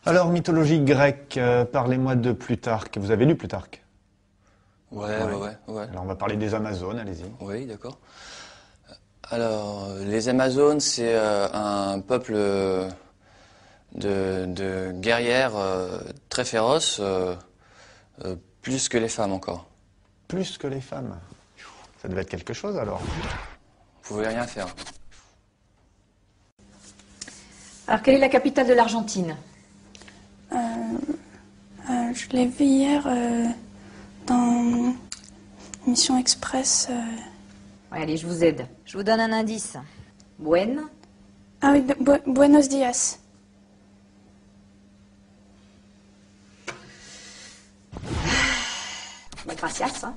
Alors, mythologie grecque, parlez-moi de Plutarque. Vous avez lu Plutarque? Ouais. Alors, on va parler des Amazones, allez-y. Oui, d'accord. Alors, les Amazones, c'est un peuple de guerrières très féroces, plus que les femmes encore. Plus que les femmes. Ça devait être quelque chose, alors. Vous pouvez rien faire. Alors, quelle est la capitale de l'Argentine? Je l'ai vu hier dans Mission Express. Ouais, allez, je vous aide. Je vous donne un indice. Ah oui, Buenos Dias. Gracias. Hein.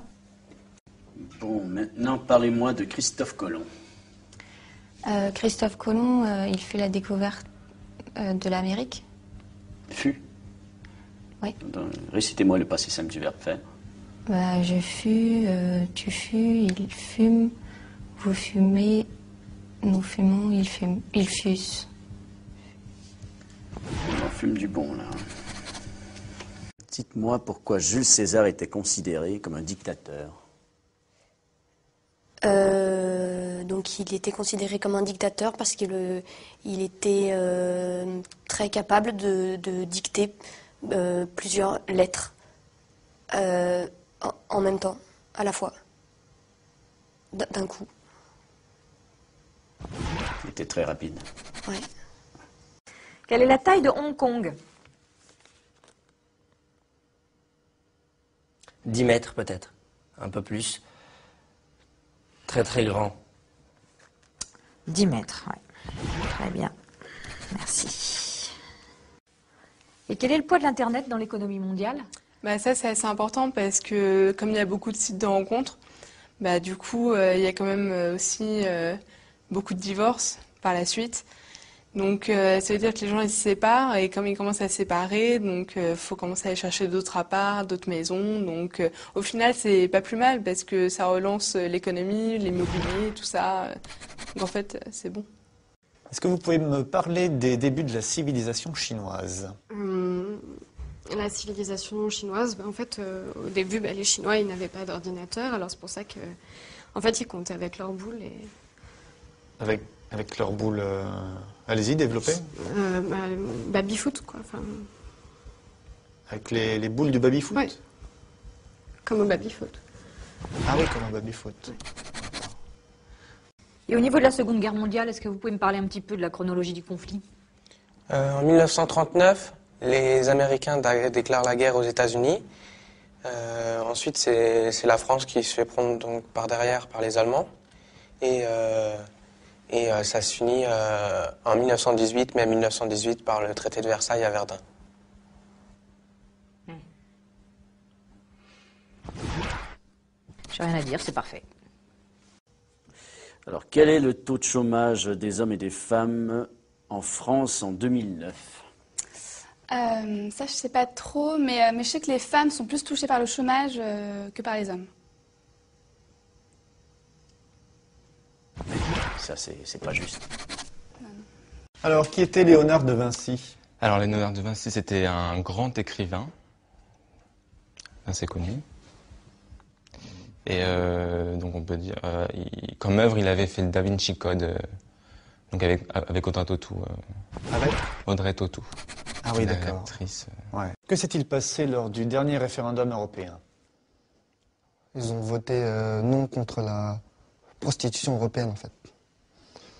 Bon, maintenant parlez-moi de Christophe Colomb. Christophe Colomb, il fait la découverte de l'Amérique. Fut. Oui. Récitez-moi le passé simple du verbe faire. Bah, je fus, tu fus, il fume, vous fumez, nous fumons, ils fussent. On en fume du bon, là. Dites-moi pourquoi Jules César était considéré comme un dictateur. Donc il était considéré comme un dictateur parce qu'il était très capable de dicter plusieurs lettres en même temps, à la fois, d'un coup. Il était très rapide. Ouais. Quelle est la taille de Hong Kong? 10 mètres peut-être, un peu plus. Très très grand. 10 mètres, oui. Très bien. Merci. Et quel est le poids de l'Internet dans l'économie mondiale? Bah ça c'est assez important parce que comme il y a beaucoup de sites de rencontres, bah du coup il y a quand même aussi beaucoup de divorces par la suite. Donc ça veut dire que les gens ils se séparent et comme ils commencent à se séparer, donc faut commencer à aller chercher d'autres apparts, d'autres maisons. Donc au final c'est pas plus mal parce que ça relance l'économie, l'immobilier, tout ça. Donc en fait c'est bon. Est-ce que vous pouvez me parler des débuts de la civilisation chinoise? La civilisation chinoise, en fait, au début, les Chinois, ils n'avaient pas d'ordinateur, alors c'est pour ça que, en fait, ils comptaient avec leurs boules et... Avec leurs boules... Allez-y, développez. Baby-foot, quoi. Enfin... Avec les boules du baby-foot? Oui, comme au baby-foot. Ah oui, comme au baby-foot. Et au niveau de la Seconde Guerre mondiale, est-ce que vous pouvez me parler un petit peu de la chronologie du conflit? En 1939, les Américains déclarent la guerre aux États-Unis. Ensuite, c'est la France qui se fait prendre donc par derrière par les Allemands. Et ça se finit en 1918, mai 1918, par le traité de Versailles à Verdun. J'ai rien à dire, c'est parfait. Alors, quel est le taux de chômage des hommes et des femmes en France en 2009? Ça, je sais pas trop, mais je sais que les femmes sont plus touchées par le chômage que par les hommes. Ça, c'est pas juste. Alors, qui était Léonard de Vinci? Alors, Léonard de Vinci, c'était un grand écrivain, assez connu. Et donc, on peut dire, comme œuvre, il avait fait le Da Vinci Code, donc avec Audrey Tautou. Avec Audrey Tautou. Ah oui, d'accord. Ouais. Que s'est-il passé lors du dernier référendum européen? Ils ont voté non contre la prostitution européenne, en fait.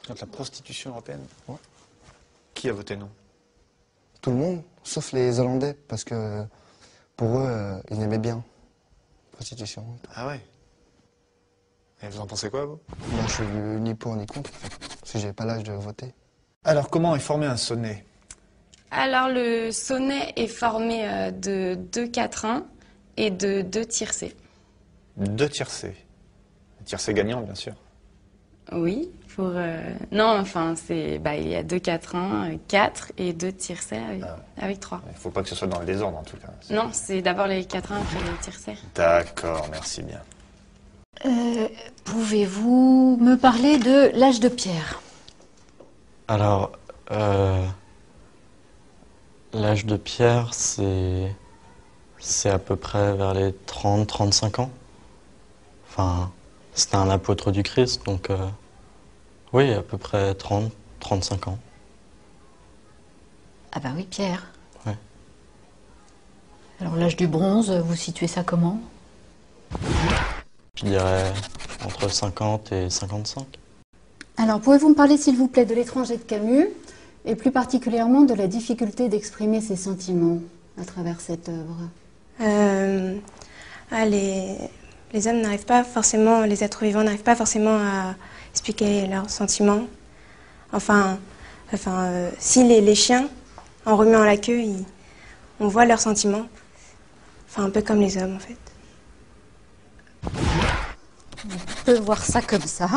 Contre la prostitution européenne? Ouais. Qui a voté non? Tout le monde, sauf les Hollandais, parce que pour eux, ils aimaient bien la prostitution. Ah ouais. Et vous en pensez quoi, vous? Moi, je suis ni pour ni contre, en fait, parce que j'ai pas l'âge de voter. Alors, comment est formé un sonnet? Alors, le sonnet est formé de 2 quatrains et de 2 tiercés. 2 tiercés. Tiercés gagnants, bien sûr. Oui, pour... Non, enfin, il y a 2 quatrains, 4 et 2 tiercés avec 3. Il ne faut pas que ce soit dans le désordre, en tout cas. Non, c'est d'abord les quatrains, après les tiercés. D'accord, merci bien. Pouvez-vous me parler de l'âge de pierre? Alors, l'âge de pierre, c'est un grand écrivain, assez connu. Et donc, on peut dire, comme œuvre, il avait fait le Da Vinci Code, donc avec Audrey Tautou. L'âge de Pierre, c'est à peu près vers les 30-35 ans. Enfin, c'était un apôtre du Christ, donc oui, à peu près 30-35 ans. Ah bah oui, Pierre. Ouais. Alors l'âge du bronze, vous situez ça comment? Je dirais entre 50 et 55. Alors, pouvez-vous me parler, s'il vous plaît, de L'étranger de Camus, et plus particulièrement de la difficulté d'exprimer ses sentiments à travers cette œuvre? Les hommes n'arrivent pas forcément, les êtres vivants n'arrivent pas forcément à expliquer leurs sentiments. Si les chiens, en remuant la queue, on voit leurs sentiments. Enfin, un peu comme les hommes, en fait. On peut voir ça comme ça.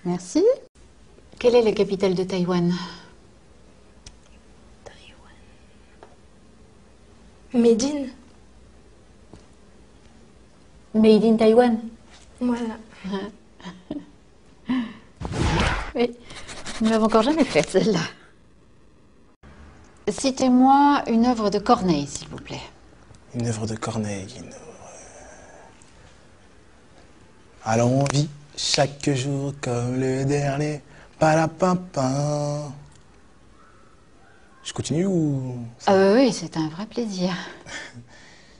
Merci. Quelle est la capitale de Taïwan? Médine. Made in Taïwan. Voilà. Oui, nous ne l'avons encore jamais faite, celle-là. Citez-moi une œuvre de Corneille, s'il vous plaît. Une œuvre de Corneille. Alors on vit chaque jour comme le dernier. Palapapin. Je continue ou... Ah oui, c'est un vrai plaisir.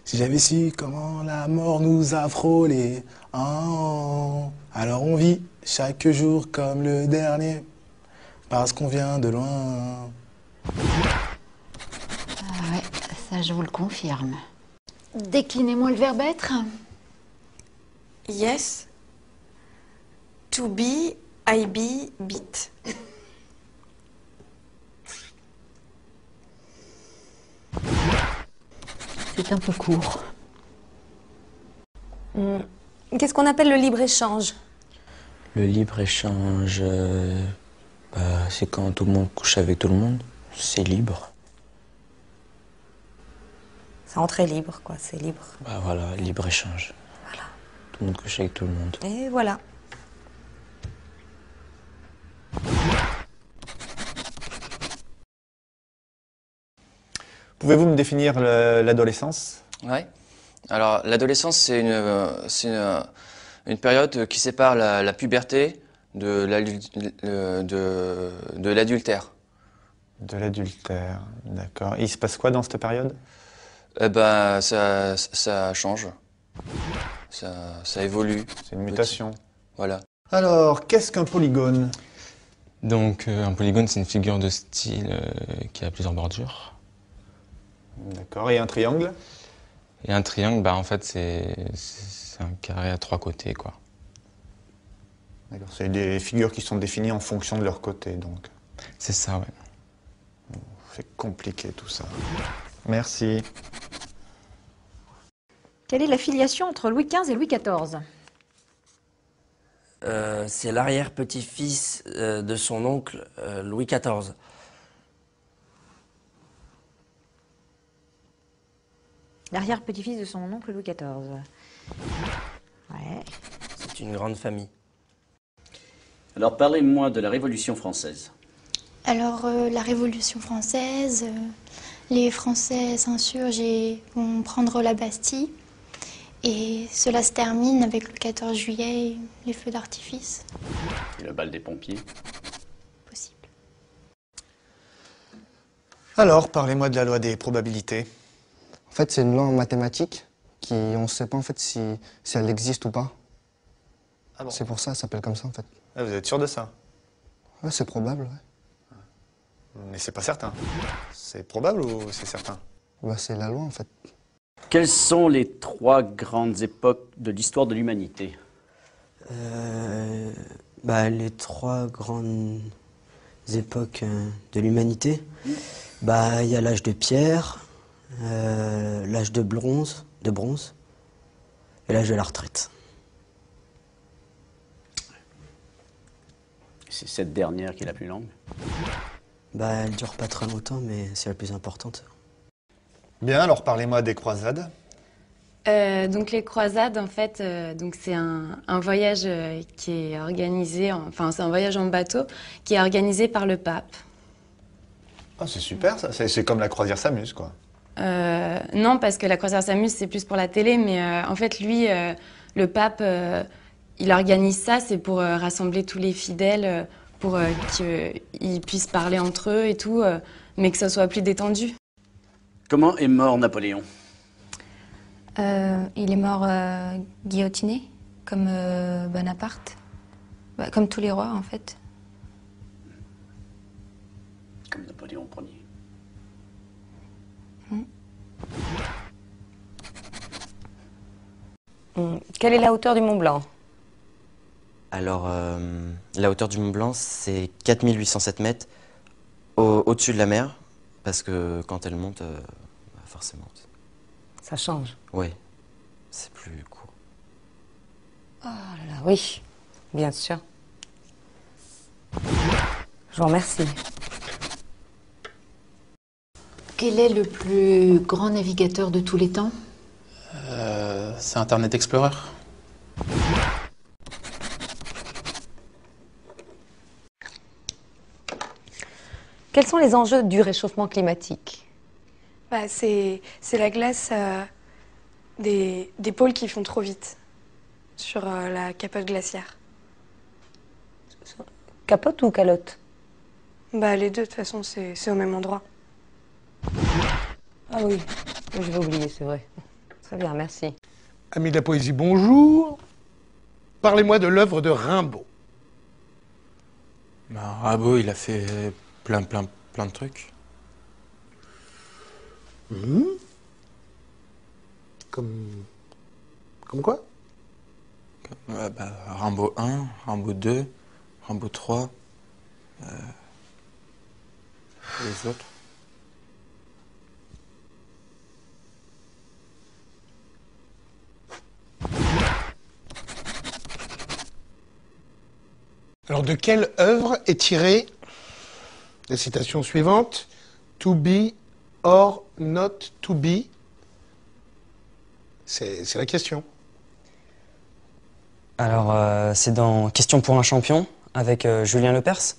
Si j'avais su comment la mort nous a frôlés, alors on vit chaque jour comme le dernier, parce qu'on vient de loin. Ah ouais, ça je vous le confirme. Déclinez-moi le verbe être. Yes. To be, I be, beat. C'est un peu court. Qu'est-ce qu'on appelle le libre-échange? Le libre-échange, c'est quand tout le monde couche avec tout le monde. C'est libre. C'est entrée libre, quoi, c'est libre. Bah voilà, libre-échange. Voilà. Tout le monde couche avec tout le monde. Et voilà. Pouvez-vous me définir l'adolescence? Ouais. Alors, l'adolescence, c'est une période qui sépare la puberté de l'adultère. De l'adultère, d'accord. Et il se passe quoi dans cette période? Eh ben, ça change. Ça évolue. C'est une mutation. Voilà. Alors, qu'est-ce qu'un polygone? Donc, un polygone, c'est une figure de style qui a plusieurs bordures. D'accord. Et un triangle? Et un triangle, en fait, c'est un carré à 3 côtés, quoi. D'accord. C'est des figures qui sont définies en fonction de leur côté, donc. C'est ça, ouais. C'est compliqué tout ça. Merci. Quelle est la filiation entre Louis XV et Louis XIV? C'est l'arrière-petit-fils de son oncle Louis XIV. L'arrière-petit-fils de son oncle Louis XIV. Ouais. C'est une grande famille. Alors parlez-moi de la Révolution française. Alors la Révolution française, les Français s'insurgent et vont prendre la Bastille. Et cela se termine avec le 14 juillet et les feux d'artifice. Et le bal des pompiers. Possible. Alors, parlez-moi de la loi des probabilités. En fait, c'est une loi en mathématiques qui, on ne sait pas en fait si elle existe ou pas. Ah bon? C'est pour ça, ça s'appelle comme ça en fait. Ah, vous êtes sûr de ça? Ouais, c'est probable, ouais. Mais c'est pas certain. C'est probable ou c'est certain? Bah, c'est la loi en fait. Quelles sont les 3 grandes époques de l'histoire de l'humanité? Les 3 grandes époques de l'humanité, il y a l'âge de pierre, l'âge de bronze et l'âge de la retraite. C'est cette dernière qui est la plus longue. Elle dure pas très longtemps, mais c'est la plus importante. Bien, alors parlez-moi des croisades. Donc les croisades, en fait, c'est un voyage qui est organisé, c'est un voyage en bateau qui est organisé par le pape. Ah, c'est super ça, c'est comme la croisière s'amuse quoi. Non, parce que la croisière s'amuse, c'est plus pour la télé, mais en fait, lui, le pape, il organise ça, c'est pour rassembler tous les fidèles, pour qu'ils puissent parler entre eux et tout, mais que ça soit plus détendu. Comment est mort Napoléon? Il est mort guillotiné, comme Bonaparte. Bah, comme tous les rois, en fait. Comme Napoléon Ier. Quelle est la hauteur du Mont Blanc? Alors, la hauteur du Mont Blanc, c'est 4807 mètres au-dessus de la mer, parce que quand elle monte, forcément. Ça change. Oui, c'est plus court. Oh là, oui, bien sûr. Je vous remercie. Quel est le plus grand navigateur de tous les temps? C'est Internet Explorer. Quels sont les enjeux du réchauffement climatique? Bah, c'est la glace des pôles qui font trop vite sur la capote glaciaire. Capote ou calotte? Bah, les deux, de toute façon, c'est au même endroit. Ah oui, je vais oublier, c'est vrai. Très bien, merci. Amis de la poésie, bonjour. Parlez-moi de l'œuvre de Rimbaud. Rimbaud, il a fait plein de trucs. Comme quoi? Rimbaud 1, Rimbaud 2, Rimbaud 3, les autres. Alors, de quelle œuvre est tirée la citation suivante? To be or not to be? C'est la question. Alors, c'est dans Question pour un champion, avec Julien Lepers.